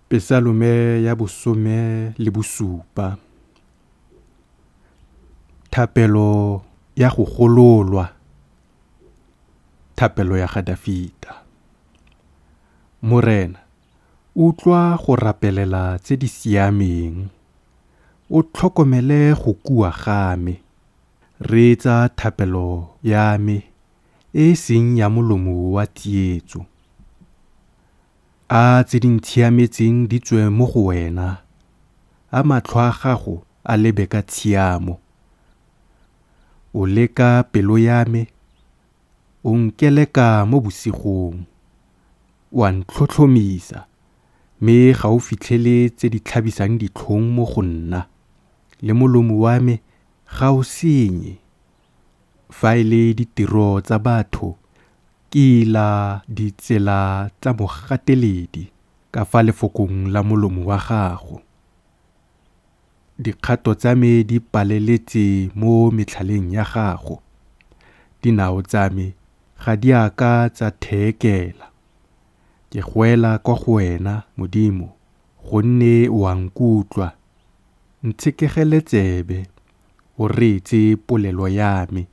Pesalome ya bosome le bosupa. Thapelo ya go gololwa. Thapelo ya ga Dafita. Morena, utlwa go rapelela tse di siameng. O tlhokomele go kua ga me. Reetsa thapelo ya me e seng ya molomo wa tsietso. A tse di ntshiametseng di tswe mo go wena. A matlho a gago a lebe ka tshiamo. O leka pelo ya me. O nkeleka mo bosigong. Wa ntlhotlhomisa. Me ga o fitlhele tse di tlhabisang ditlhong mo go nna. Le molomo wa me ga o senye. Fa e le ditiro tsa batho, kila ditsela tsa bogateledi ka fa lefokong la molomo wa gago. Dikgato tsa me di paleletse mo metlhaleng ya gago. Dinao tsa me ga di aka tsa thekela. Ke gwela kwa go wena, Modimo, gonne wa nkutlwa. Ntshekegele tsebe, o reetse polelo ya me.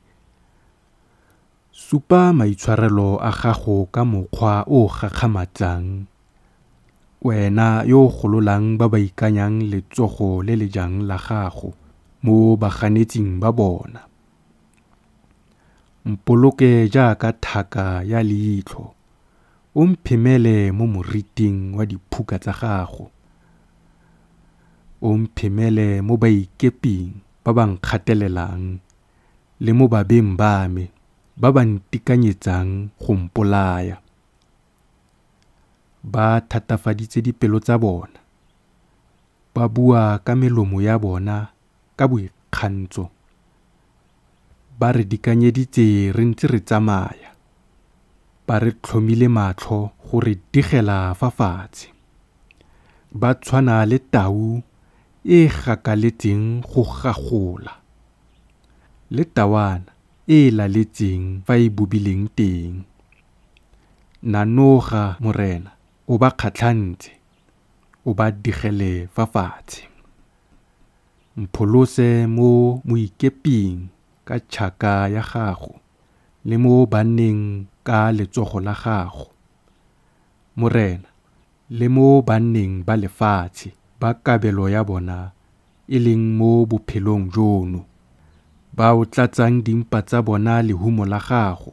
Supa maitshwarelo a gago ka mokgwa o gakgamatsang. Wena yo gololang ba ba ikanyang letsogo le le jang la gago mo baganetsing ba bona. Mpoloke jaaka thaka ya leitlho. O mphemele mo moriting wa diphuka tsa gago. O mphemele mo baikeping ba ba nkgatelelang le mo babeng ba me ba ba ntikanyetsang go mpolaya. Ba thatafaditse dipelo tsa bona. Ba bua ka melomo ya bona ka boikgantsho. Ba re dikanyeditse re ntse re tsamaya. Ba re tlhomile matlho go re digela fa fatshe. Ba tshwana le tau e gakaletseng go gagola. Le tawana e laletseng fa e bobileng teng. Nanoga, Morena, o ba kgatlhantse. O ba digele fa fatshe. Mpholose mo moikeping ka tšhaka ya gago le mo banneng ka letsogo la gago. Morena, le mo banneng ba lefatshe ba kabelo ya bona e leng mo bophelong jono. Ba o tlatsang dimpa tsa bona lehumo la gago.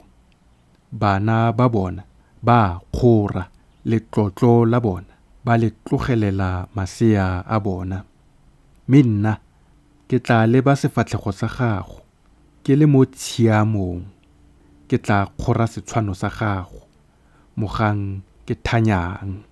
Bana ba bona ba kgora le tlotlo la bona ba le tlogelela masea a bona. Mme nna ke tla leba sefatlhego sa gago. Ke le mo tshiamong. Ke tla kgora setshwano sa gago. Mogang ke thanyang.